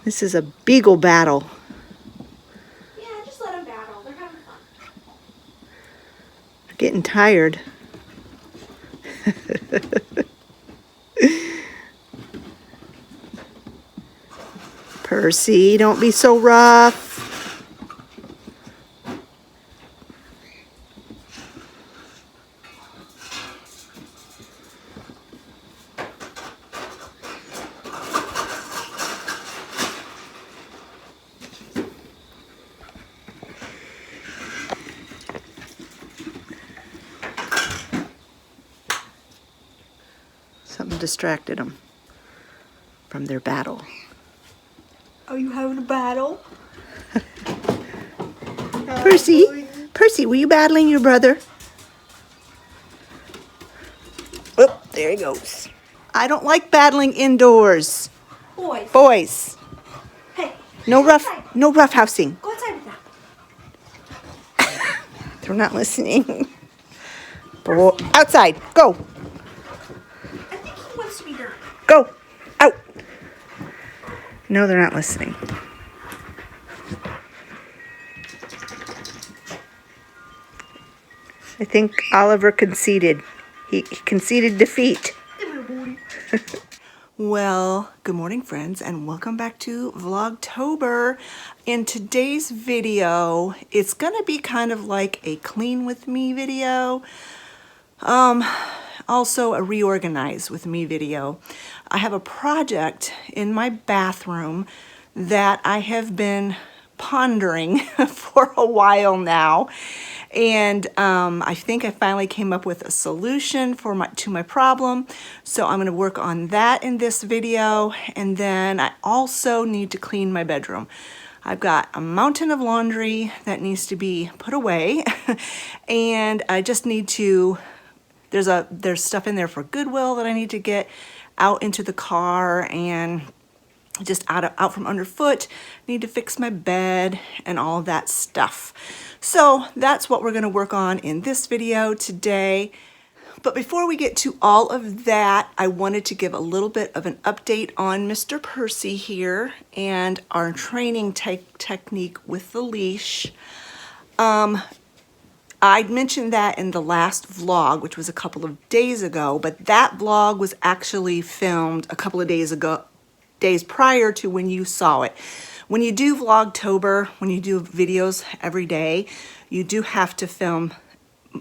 This is a beagle battle. Yeah, just let them battle. They're having fun. They're getting tired. Percy, don't be so rough. Something distracted them from their battle. Are you having a battle? Percy, were you battling your brother? Oh, there he goes. I don't like battling indoors. Boys. Hey. No rough housing. Go outside with that. They're not listening. Outside, go. I think he wants to be dirty. Go. Out. No, they're not listening. I think Oliver conceded. He conceded defeat. Well, good morning, friends, and welcome back to Vlogtober. In today's video, it's going to be kind of like a clean with me video. Also a reorganize with me video. I have a project in my bathroom that I have been pondering for a while now, and I think I finally came up with a solution to my problem. So I'm going to work on that in this video, and then I also need to clean my bedroom. I've got a mountain of laundry that needs to be put away, and I just need to. There's stuff in there for Goodwill that I need to get out into the car and just out from underfoot. Need to fix my bed and all that stuff. So that's what we're going to work on in this video today. But before we get to all of that, I wanted to give a little bit of an update on Mr. Percy here and our training technique with the leash. I mentioned that in the last vlog, which was a couple of days ago, but that vlog was actually filmed a couple of days prior to when you saw it. When you do Vlogtober, when you do videos every day, you do have to film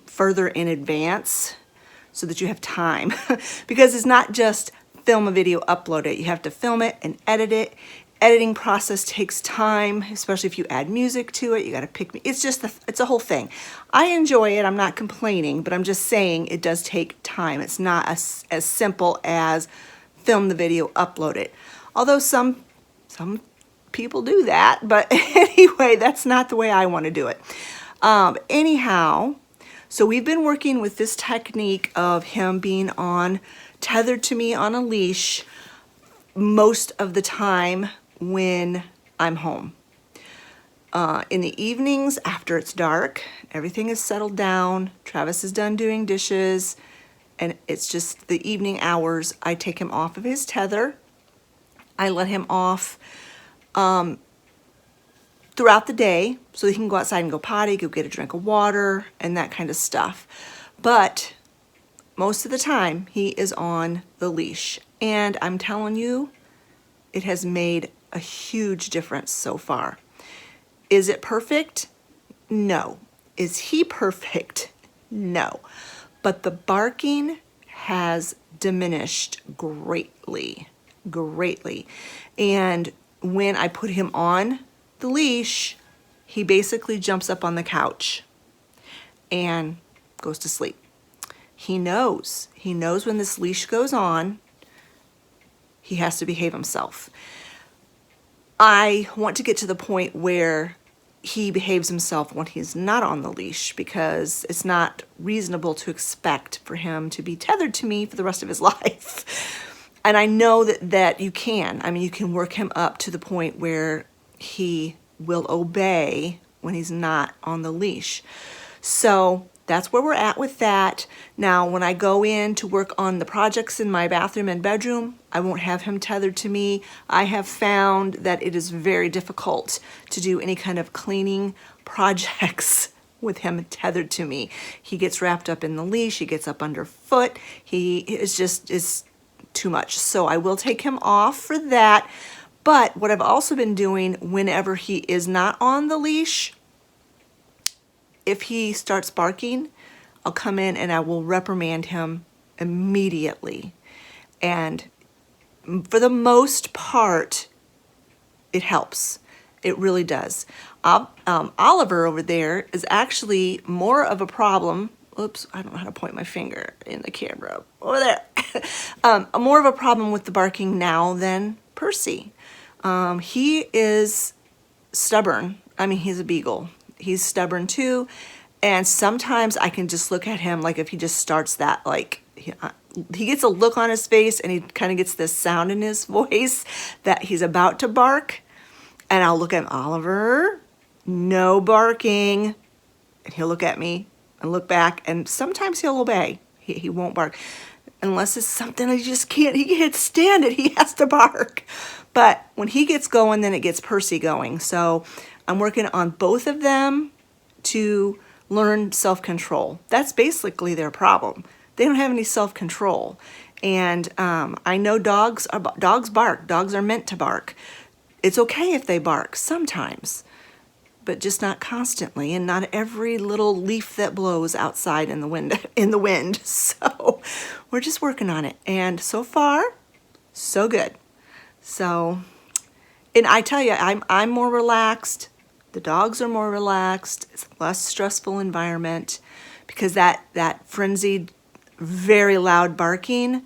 further in advance so that you have time. Because it's not just film a video, upload it. You have to film it and edit it. Editing process takes time, especially if you add music to it. You got to pick me. It's just it's a whole thing. I enjoy it. I'm not complaining, but I'm just saying it does take time. It's not as simple as film the video, upload it. Although some people do that, but anyway, that's not the way I want to do it. Anyhow, so we've been working with this technique of him being tethered to me on a leash most of the time when I'm home. In the evenings after it's dark, everything is settled down, Travis is done doing dishes, and it's just the evening hours, I take him off of his tether. I let him off throughout the day so he can go outside and go potty, go get a drink of water, and that kind of stuff. But most of the time, he is on the leash. And I'm telling you, it has made a huge difference so far. Is it perfect? No. Is he perfect? No. But the barking has diminished greatly. And when I put him on the leash, he basically jumps up on the couch and goes to sleep. He knows when this leash goes on, he has to behave himself. I want to get to the point where he behaves himself when he's not on the leash, because it's not reasonable to expect for him to be tethered to me for the rest of his life. And I know that you can. I mean, you can work him up to the point where he will obey when he's not on the leash. So that's where we're at with that. Now, when I go in to work on the projects in my bathroom and bedroom, I won't have him tethered to me. I have found that it is very difficult to do any kind of cleaning projects with him tethered to me. He gets wrapped up in the leash, he gets up underfoot, he is too much. So I will take him off for that. But what I've also been doing whenever he is not on the leash, if he starts barking, I'll come in and I will reprimand him immediately. And for the most part, it helps. It really does. Oliver over there is actually more of a problem. Oops, I don't know how to point my finger in the camera. Over there. More of a problem with the barking now than Percy. He is stubborn. I mean, he's a beagle. He's stubborn too. And sometimes I can just look at him like if he just starts that, like, he gets a look on his face and he kind of gets this sound in his voice that he's about to bark. And I'll look at him, Oliver, no barking. And he'll look at me and look back. And sometimes he'll obey. He won't bark. Unless it's something he just can't, he can't stand it. He has to bark. But when he gets going, then it gets Percy going. So I'm working on both of them to learn self-control. That's basically their problem. They don't have any self-control. And I know dogs bark. Dogs are meant to bark. It's okay if they bark sometimes, but just not constantly, and not every little leaf that blows outside in the wind. So we're just working on it. And so far, so good. So, and I tell you, I'm more relaxed. The dogs are more relaxed. It's a less stressful environment because that frenzied, very loud barking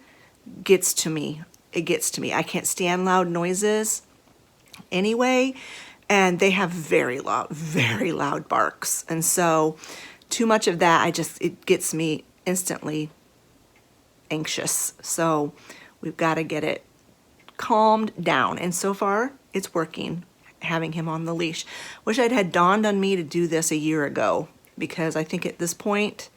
gets to me. It gets to me. I can't stand loud noises anyway, and they have very loud barks. And so too much of that, it gets me instantly anxious. So we've got to get it calmed down. And so far it's working, having him on the leash. Wish it had dawned on me to do this a year ago, because I think at this point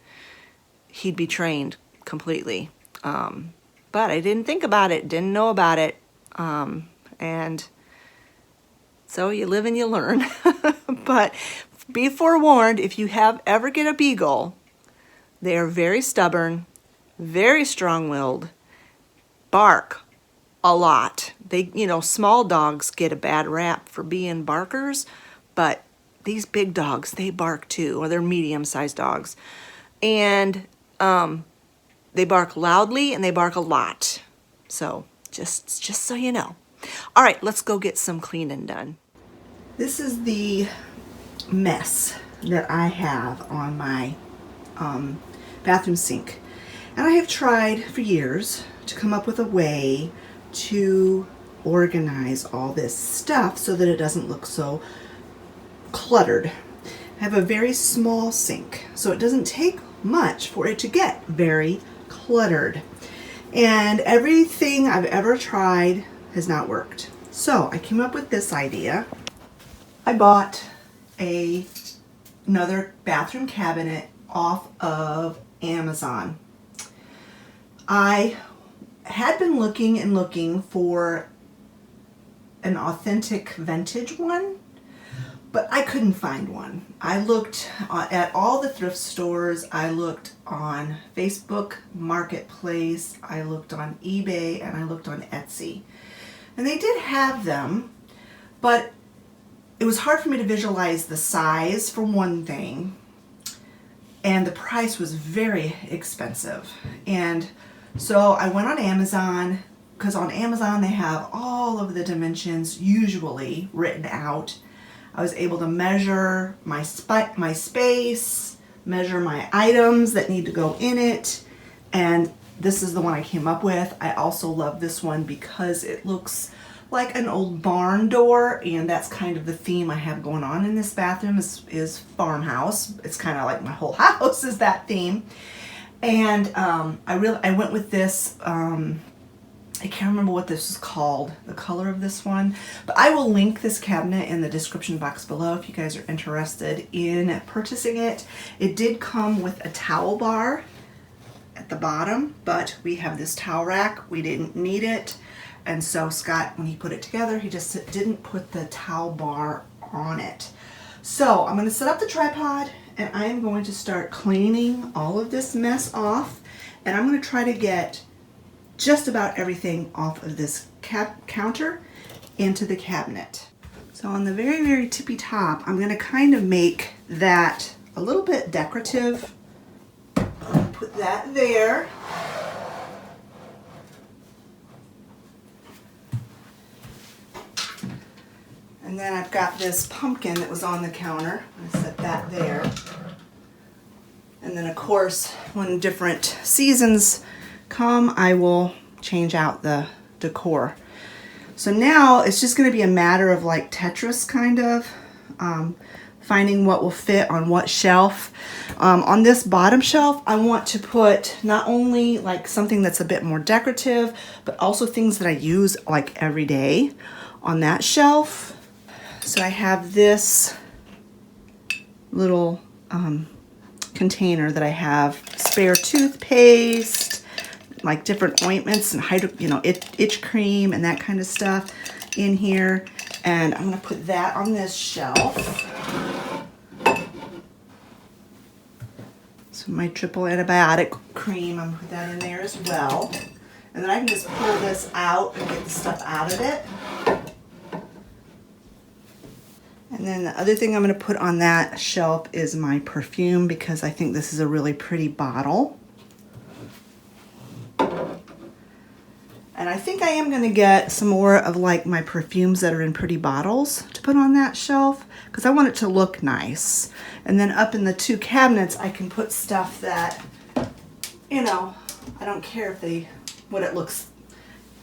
he'd be trained completely. But I didn't think about it, didn't know about it. And so you live and you learn. But be forewarned, if you ever get a beagle, they are very stubborn, very strong-willed, bark a lot. They, small dogs get a bad rap for being barkers, but these big dogs, they bark too, or they're medium-sized dogs. And they bark loudly and they bark a lot. So just so you know. All right, let's go get some cleaning done. This is the mess that I have on my bathroom sink. And I have tried for years to come up with a way to organize all this stuff so that it doesn't look so cluttered. I have a very small sink, so it doesn't take much for it to get very cluttered. And everything I've ever tried has not worked. So I came up with this idea. I bought another bathroom cabinet off of Amazon. I had been looking and looking for an authentic vintage one, but I couldn't find one. I looked at all the thrift stores. I looked on Facebook Marketplace. I looked on eBay, and I looked on Etsy. And they did have them, but it was hard for me to visualize the size for one thing, and the price was very expensive. And so I went on Amazon, because on Amazon they have all of the dimensions usually written out. I was able to measure my space, measure my items that need to go in it, and this is the one I came up with. I also love this one because it looks like an old barn door, and that's kind of the theme I have going on in this bathroom is farmhouse. It's kind of like my whole house is that theme. And I went with this I can't remember what this is called, the color of this one, but I will link this cabinet in the description box below if you guys are interested in purchasing it. It did come with a towel bar at the bottom, but we have this towel rack. We didn't need it. And so Scott, when he put it together, he just didn't put the towel bar on it. So I'm going to set up the tripod and I am going to start cleaning all of this mess off. And I'm going to try to get just about everything off of this counter into the cabinet. So on the very, very tippy top, I'm going to kind of make that a little bit decorative. Put that there. And then I've got this pumpkin that was on the counter. I'm gonna set that there. And then of course, when different seasons come, I will change out the decor. So now it's just gonna be a matter of like Tetris kind of, finding what will fit on what shelf. On this bottom shelf, I want to put not only like something that's a bit more decorative, but also things that I use like every day on that shelf. So I have this little container that I have spare toothpaste, like different ointments and itch cream and that kind of stuff in here. And I'm gonna put that on this shelf. So my triple antibiotic cream, I'm gonna put that in there as well. And then I can just pull this out and get the stuff out of it. And then the other thing I'm gonna put on that shelf is my perfume because I think this is a really pretty bottle. And I think I am gonna get some more of like my perfumes that are in pretty bottles to put on that shelf because I want it to look nice. And then up in the two cabinets, I can put stuff that, I don't care if what it looks,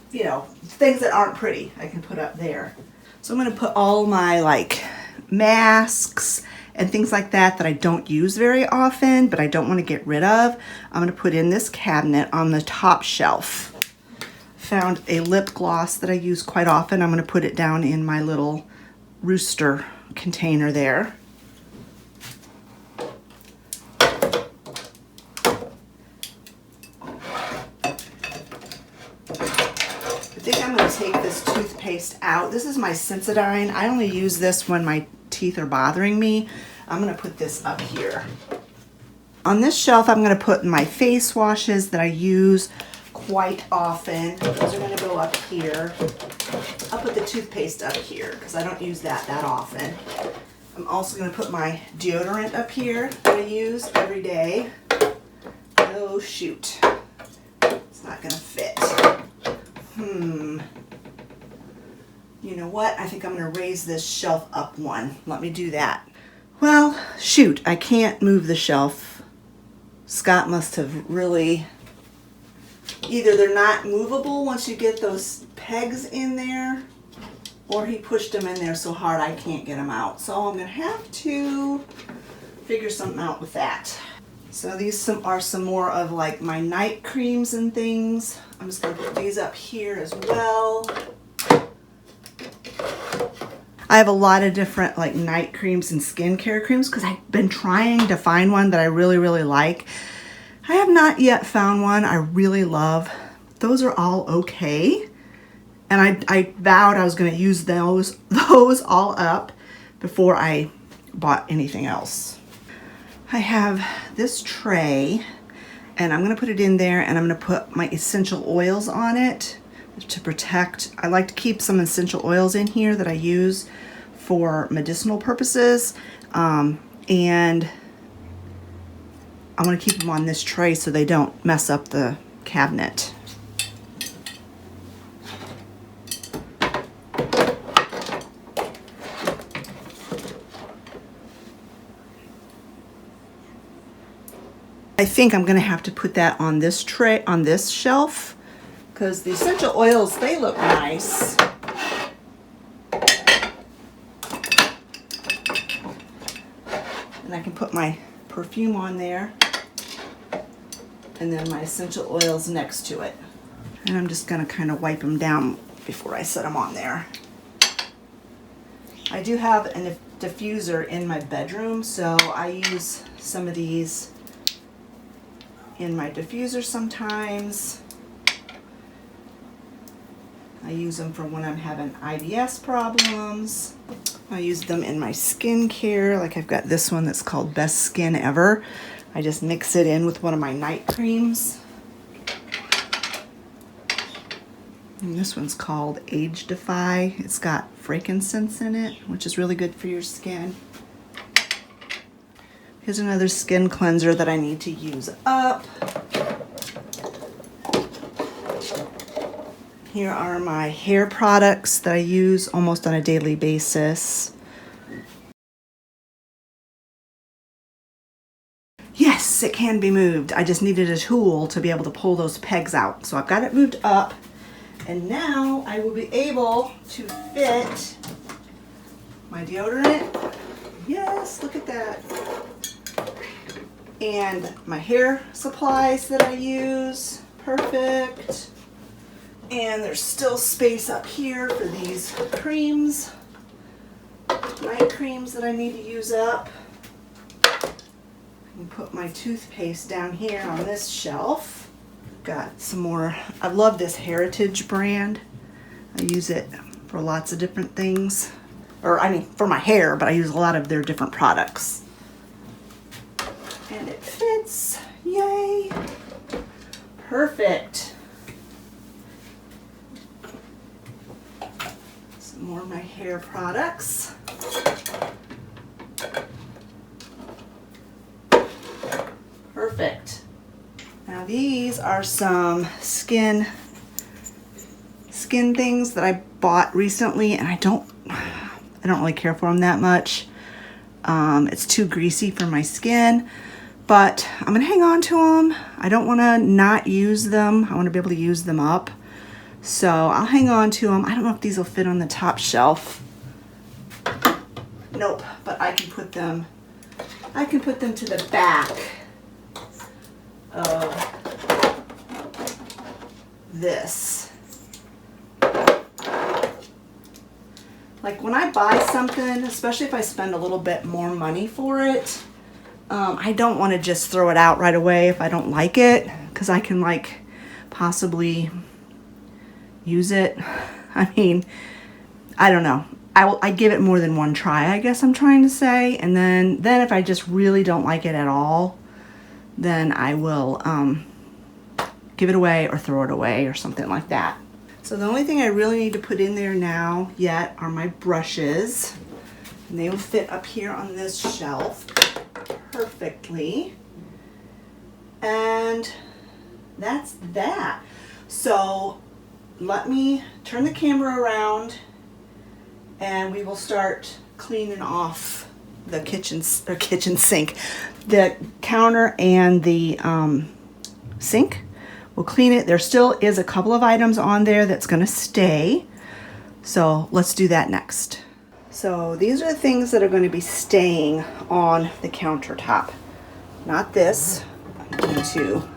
things that aren't pretty, I can put up there. So I'm gonna put all my like masks and things like that I don't use very often, but I don't want to get rid of. I'm gonna put in this cabinet on the top shelf. Found a lip gloss that I use quite often. I'm gonna put it down in my little rooster container there. I think I'm going to take this toothpaste out. This is my Sensodyne. I only use this when my teeth are bothering me. I'm going to put this up here. On this shelf, I'm going to put my face washes that I use quite often. Those are going to go up here. I'll put the toothpaste up here because I don't use that often. I'm also going to put my deodorant up here that I use every day. Oh shoot, it's not going to fit. You know what? I think I'm going to raise this shelf up one. Let me do that. Well, shoot, I can't move the shelf. Scott must have really, either they're not movable once you get those pegs in there, or he pushed them in there so hard I can't get them out. So I'm going to have to figure something out with that. So these are some more of like my night creams and things. I'm just going to put these up here as well. I have a lot of different like night creams and skincare creams because I've been trying to find one that I really, really like. I have not yet found one I really love. Those are all okay. And I vowed I was going to use those all up before I bought anything else. I have this tray and I'm going to put it in there and I'm going to put my essential oils on it to protect. I like to keep some essential oils in here that I use for medicinal purposes, and I want to keep them on this tray so they don't mess up the cabinet. I think I'm going to have to put that on this tray, on this shelf, because the essential oils, they look nice. And I can put my perfume on there and then my essential oils next to it. And I'm just gonna kind of wipe them down before I set them on there. I do have a diffuser in my bedroom, so I use some of these in my diffuser sometimes. I use them for when I'm having IBS problems. I use them in my skincare. Like I've got this one that's called Best Skin Ever. I just mix it in with one of my night creams. And this one's called Age Defy. It's got frankincense in it, which is really good for your skin. Here's another skin cleanser that I need to use up. Here are my hair products that I use almost on a daily basis. Yes, it can be moved. I just needed a tool to be able to pull those pegs out. So I've got it moved up. And now I will be able to fit my deodorant. Yes, look at that. And my hair supplies that I use. Perfect. And there's still space up here for these creams, night creams that I need to use up. And put my toothpaste down here on this shelf. Got some more. I love this Heritage brand. I use it for lots of different things. Or I mean for my hair, but I use a lot of their different products. And it fits. Yay. Perfect. Some more of my hair products. Perfect. Now these are some skin things that I bought recently, and I don't really care for them that much. It's too greasy for my skin, but I'm gonna hang on to them. I don't want to not use them. I want to be able to use them up, so I'll hang on to them. I don't know if these will fit on the top shelf. Nope, but I can put them to the back of this. Like when I buy something, especially if I spend a little bit more money for it, I don't want to just throw it out right away if I don't like it, because I can like possibly use it. I mean, I don't know. I give it more than one try, I guess I'm trying to say, and then if I just really don't like it at all, then I will give it away or throw it away or something like that. So the only thing I really need to put in there now yet are my brushes, and they will fit up here on this shelf perfectly. And that's that. So let me turn the camera around and we will start cleaning off the kitchen sink, the counter and the sink. We'll clean it. There still is a couple of items on there that's going to stay. So let's do that next. So these are the things that are going to be staying on the countertop. Not this. I'm going to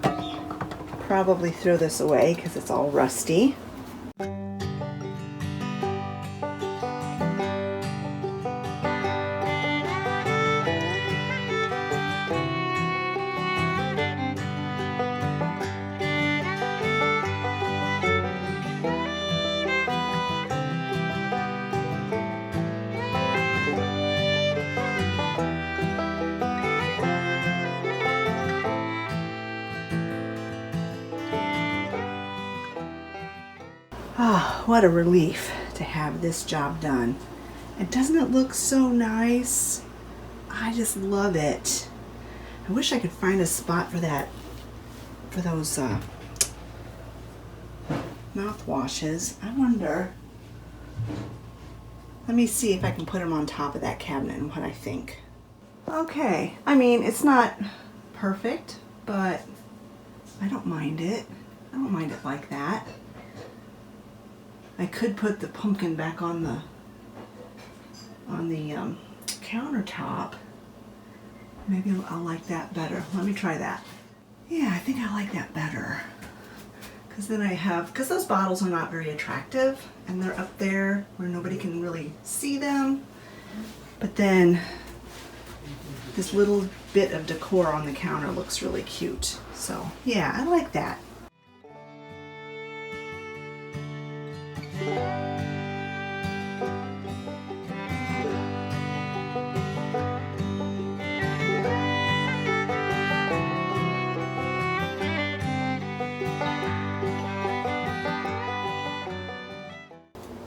probably throw this away because it's all rusty. Ah, what a relief to have this job done. And doesn't it look so nice? I just love it. I wish I could find a spot for that, for those mouthwashes. I wonder. Let me see if I can put them on top of that cabinet and what I think. Okay, I mean, it's not perfect, but I don't mind it. I don't mind it like that. I could put the pumpkin back on the countertop. Maybe I'll like that better. Let me try that. Yeah, I think I like that better. Because then I have, because those bottles are not very attractive and they're up there where nobody can really see them. But then this little bit of decor on the counter looks really cute. So yeah, I like that.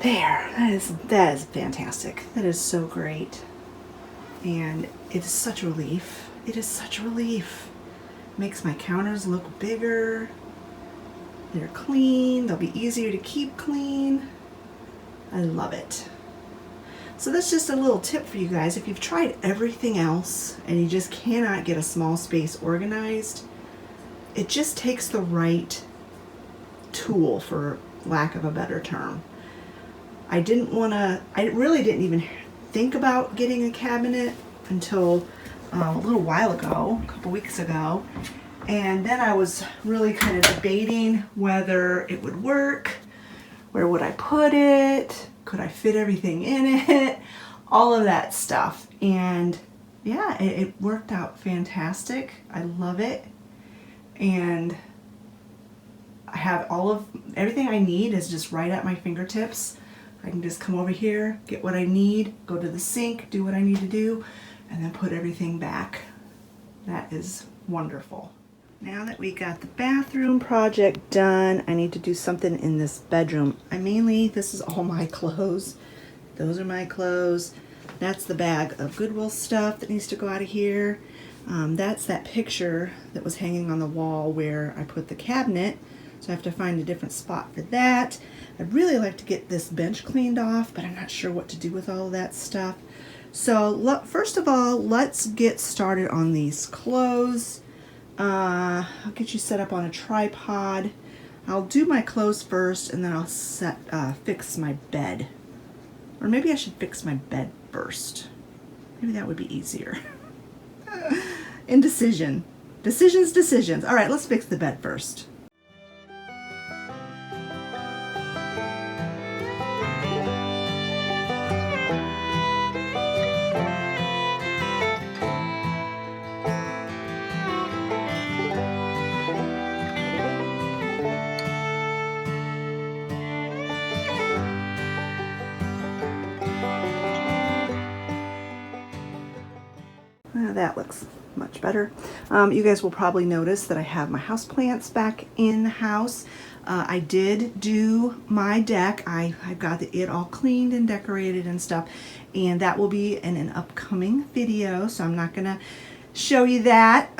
There, that is fantastic. That is so great. And it is such a relief. It is such a relief. Makes my counters look bigger. They're clean. They'll be easier to keep clean. I love it. So that's just a little tip for you guys. If you've tried everything else and you just cannot get a small space organized, it just takes the right tool, for lack of a better term. I really didn't even think about getting a cabinet until a little while ago, a couple weeks ago. And then I was really kind of debating whether it would work, where would I put it, could I fit everything in it, all of that stuff. And yeah, it worked out fantastic. I love it. And I have everything I need is just right at my fingertips. I can just come over here, get what I need, go to the sink, do what I need to do, and then put everything back. That is wonderful. Now that we got the bathroom project done, I need to do something in this bedroom. This is all my clothes. Those are my clothes. That's the bag of Goodwill stuff that needs to go out of here. That's that picture that was hanging on the wall where I put the cabinet. So I have to find a different spot for that. I'd really like to get this bench cleaned off, but I'm not sure what to do with all of that stuff. So first of all, let's get started on these clothes. I'll get you set up on a tripod. I'll do my clothes first, and then I'll fix my bed. Or maybe I should fix my bed first. Maybe that would be easier. Indecision. Decisions. All right, let's fix the bed first. That looks much better. You guys will probably notice that I have my houseplants back in the house. I did do my deck. I got it all cleaned and decorated and stuff, and that will be in an upcoming video, so I'm not gonna show you that.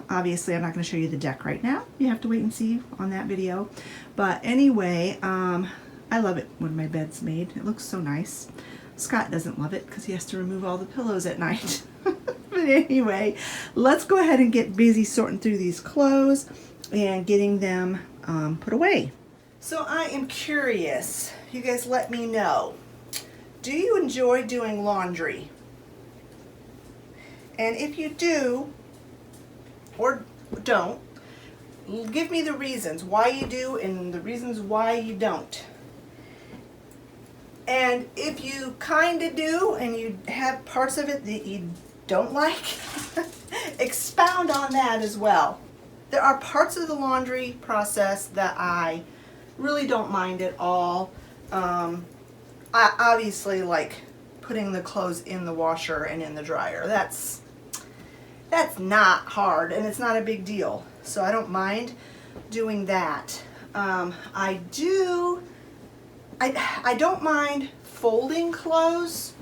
Obviously I'm not gonna show you the deck right now. You have to wait and see on that video. But anyway, I love it when my bed's made. It looks so nice. Scott doesn't love it because he has to remove all the pillows at night. But anyway, let's go ahead and get busy sorting through these clothes and getting them put away. So I am curious. You guys let me know. Do you enjoy doing laundry? And if you do or don't, give me the reasons why you do and the reasons why you don't. And if you kind of do and you have parts of it that you don't like, expound on that as well. There are parts of the laundry process that I really don't mind at all. I obviously like putting the clothes in the washer and in the dryer. That's not hard and it's not a big deal. So I don't mind doing that. I don't mind folding clothes.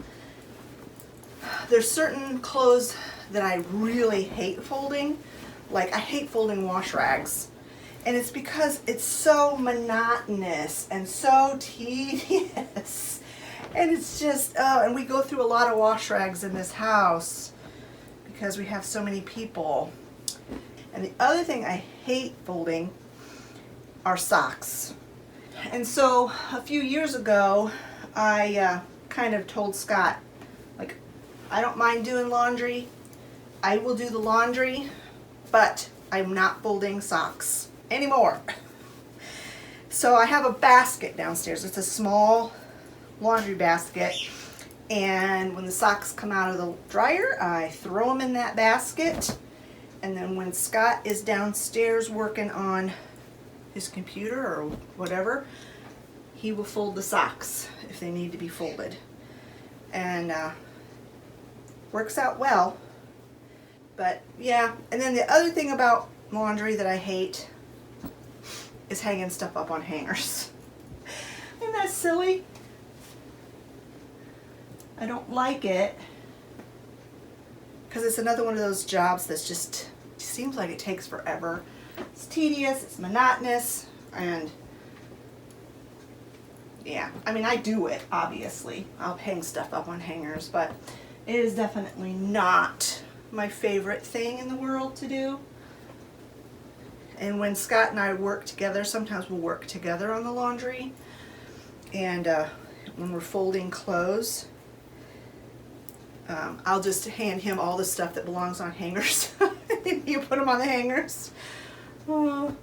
There's certain clothes that I really hate folding. Like I hate folding wash rags. And it's because it's so monotonous and so tedious. And it's just, and we go through a lot of wash rags in this house because we have so many people. And the other thing I hate folding are socks. And so a few years ago, I kind of told Scott, like, I don't mind doing laundry. I will do the laundry, but I'm not folding socks anymore. So I have a basket downstairs. It's a small laundry basket. And when the socks come out of the dryer, I throw them in that basket. And then when Scott is downstairs working on his computer or whatever, he will fold the socks if they need to be folded. And works out well. But yeah, and then the other thing about laundry that I hate is hanging stuff up on hangers. Isn't that silly? I don't like it because it's another one of those jobs that's just seems like it takes forever. It's tedious, it's monotonous, and yeah, I mean, I do it, obviously. I'll hang stuff up on hangers, but it is definitely not my favorite thing in the world to do. And when Scott and I work together, sometimes we'll work together on the laundry. And when we're folding clothes, I'll just hand him all the stuff that belongs on hangers. You put them on the hangers. Oh.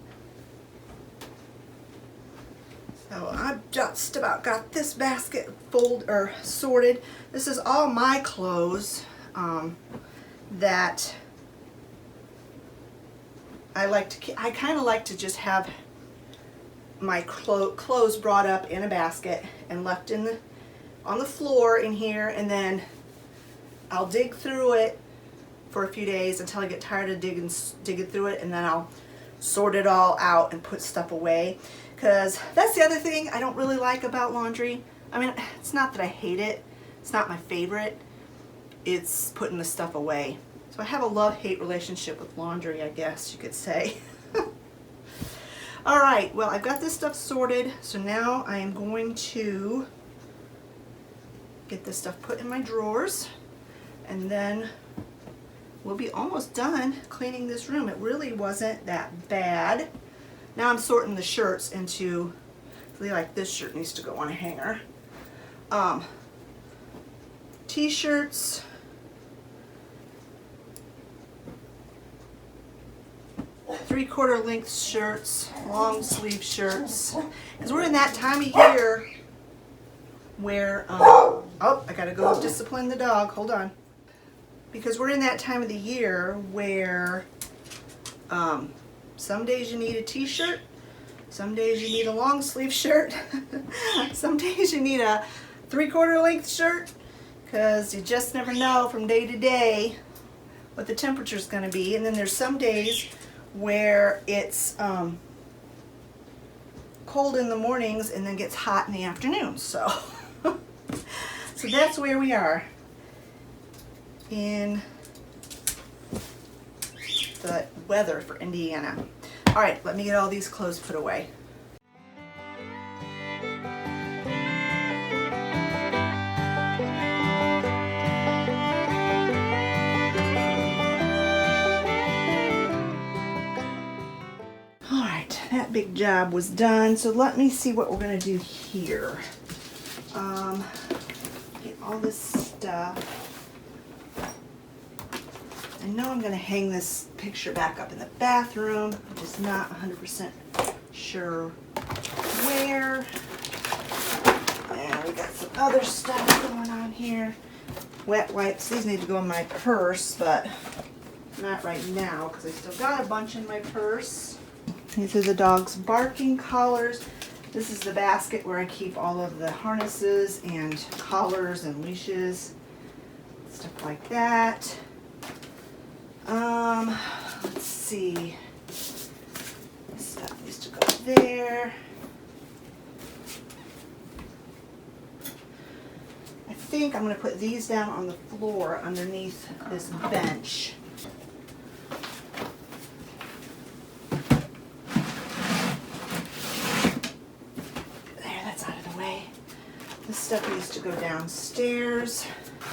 So I've just about got this basket sorted. This is all my clothes that I kind of like to just have my clothes brought up in a basket and left on the floor in here, and then I'll dig through it for a few days until I get tired of digging through it, and then I'll sort it all out and put stuff away. Because that's the other thing I don't really like about laundry. I mean, it's not that I hate it. It's not my favorite. It's putting the stuff away. So I have a love-hate relationship with laundry, I guess you could say. All right, well, I've got this stuff sorted. So now I am going to get this stuff put in my drawers. And then we'll be almost done cleaning this room. It really wasn't that bad. Now I'm sorting the shirts into, like this shirt needs to go on a hanger. T-shirts, three-quarter length shirts, long sleeve shirts, because we're in that time of year where, oh, I gotta go discipline the dog, hold on. Because we're in that time of the year where some days you need a t-shirt, some days you need a long sleeve shirt, some days you need a three-quarter length shirt, because you just never know from day to day what the temperature's going to be. And then there's some days where it's cold in the mornings and then gets hot in the afternoon. So, so that's where we are in the weather for Indiana. All right, let me get all these clothes put away. All right, that big job was done. So let me see what we're gonna do here. Get all this stuff. I know I'm going to hang this picture back up in the bathroom. I'm just not 100% sure where. And we got some other stuff going on here. Wet wipes. These need to go in my purse, but not right now because I still got a bunch in my purse. These are the dog's barking collars. This is the basket where I keep all of the harnesses and collars and leashes, stuff like that. Let's see. This stuff needs to go there. I think I'm going to put these down on the floor underneath this bench. There, that's out of the way. This stuff needs to go downstairs.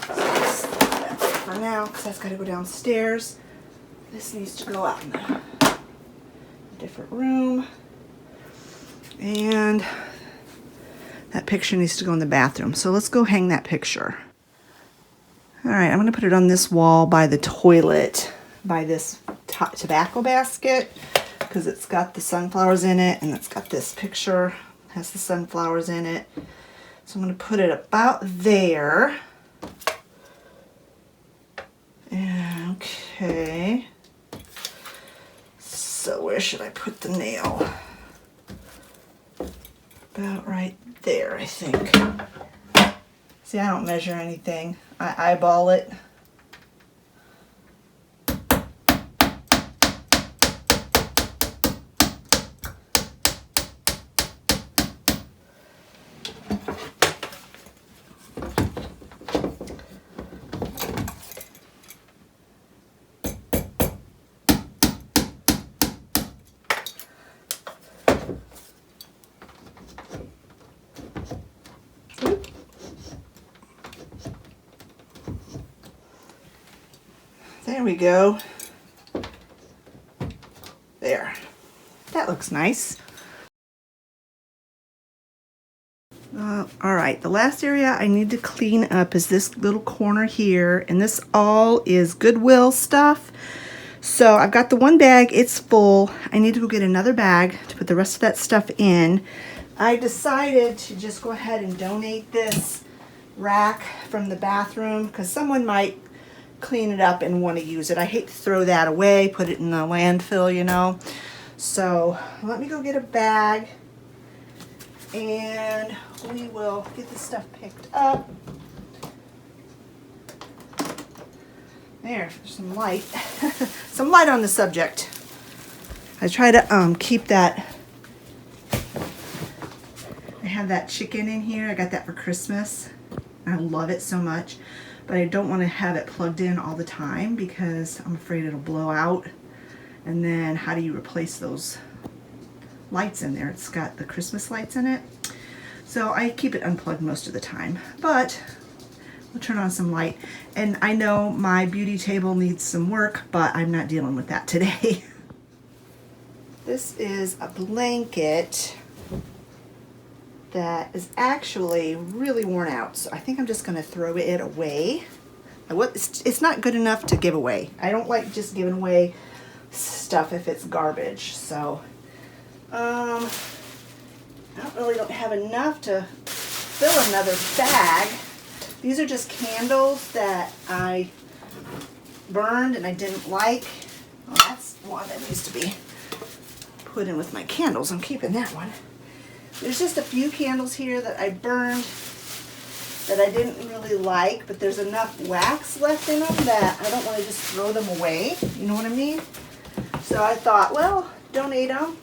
So that's it for now because that's got to go downstairs. This needs to go out in a different room. And that picture needs to go in the bathroom. So let's go hang that picture. All right, I'm going to put it on this wall by the toilet, by this tobacco basket. because it's got the sunflowers in it, and it's got this picture, has the sunflowers in it. So I'm going to put it about there. Okay. So where should I put the nail? About right there, I think. See, I don't measure anything. I eyeball it. There we go. There. That looks nice. All right, the last area I need to clean up is this little corner here, and this all is Goodwill stuff. So I've got the one bag, it's full. I need to go get another bag to put the rest of that stuff in. I decided to just go ahead and donate this rack from the bathroom because someone might clean it up and want to use it. I hate to throw that away, put it in the landfill, you know. So let me go get a bag and we will get this stuff picked up. There's some light. Some light on the subject. I try to keep that. I have that chicken in here. I got that for Christmas. I love it so much. But I don't want to have it plugged in all the time because I'm afraid it'll blow out. And then how do you replace those lights in there? It's got the Christmas lights in it. So I keep it unplugged most of the time. But we'll turn on some light. And I know my beauty table needs some work, but I'm not dealing with that today. This is a blanket that is actually really worn out. So I think I'm just gonna throw it away. It's not good enough to give away. I don't like just giving away stuff if it's garbage. So I don't have enough to fill another bag. These are just candles that I burned and I didn't like. Well, that's one that needs to be put in with my candles. I'm keeping that one. There's just a few candles here that I burned that I didn't really like, but there's enough wax left in them that I don't want to just throw them away. You know what I mean? So I thought, well, donate them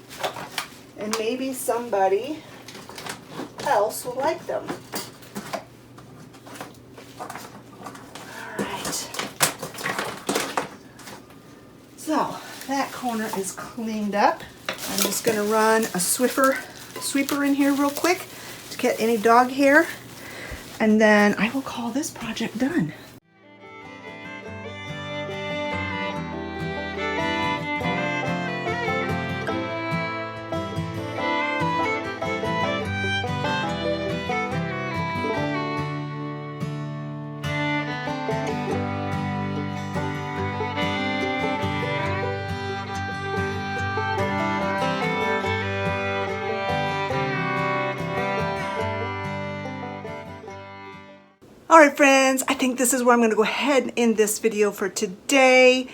and maybe somebody else will like them. So that corner is cleaned up. I'm just going to run a sweeper in here real quick to get any dog hair, and then I will call this project done. All right, friends, I think this is where I'm going to go ahead and end this video for today.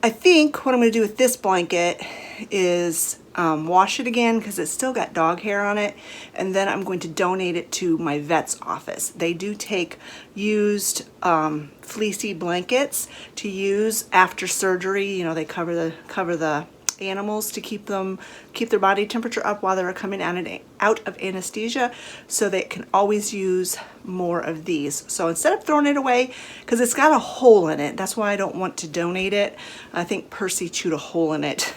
I think what I'm going to do with this blanket is wash it again because it's still got dog hair on it, and then I'm going to donate it to my vet's office. They do take used fleecy blankets to use after surgery. You know, they cover the animals to keep their body temperature up while they're coming out of anesthesia, so they can always use more of these. So instead of throwing it away, because it's got a hole in it, that's why I don't want to donate it. I think Percy chewed a hole in it.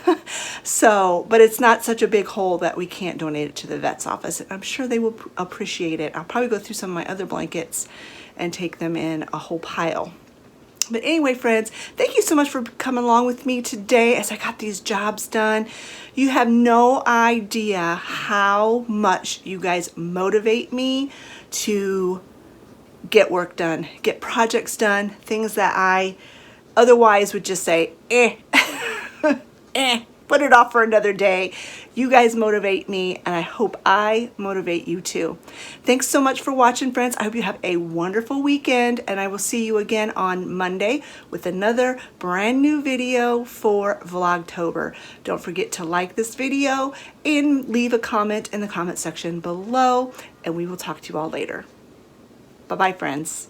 So, but it's not such a big hole that we can't donate it to the vet's office. I'm sure they will appreciate it. I'll probably go through some of my other blankets and take them in a whole pile. But anyway, friends, thank you so much for coming along with me today as I got these jobs done. You have no idea how much you guys motivate me to get work done, get projects done, things that I otherwise would just say, eh, eh. put it off for another day. You guys motivate me, and I hope I motivate you too. Thanks so much for watching, friends. I hope you have a wonderful weekend, and I will see you again on Monday with another brand new video for Vlogtober. Don't forget to like this video and leave a comment in the comment section below, and we will talk to you all later. Bye-bye, friends.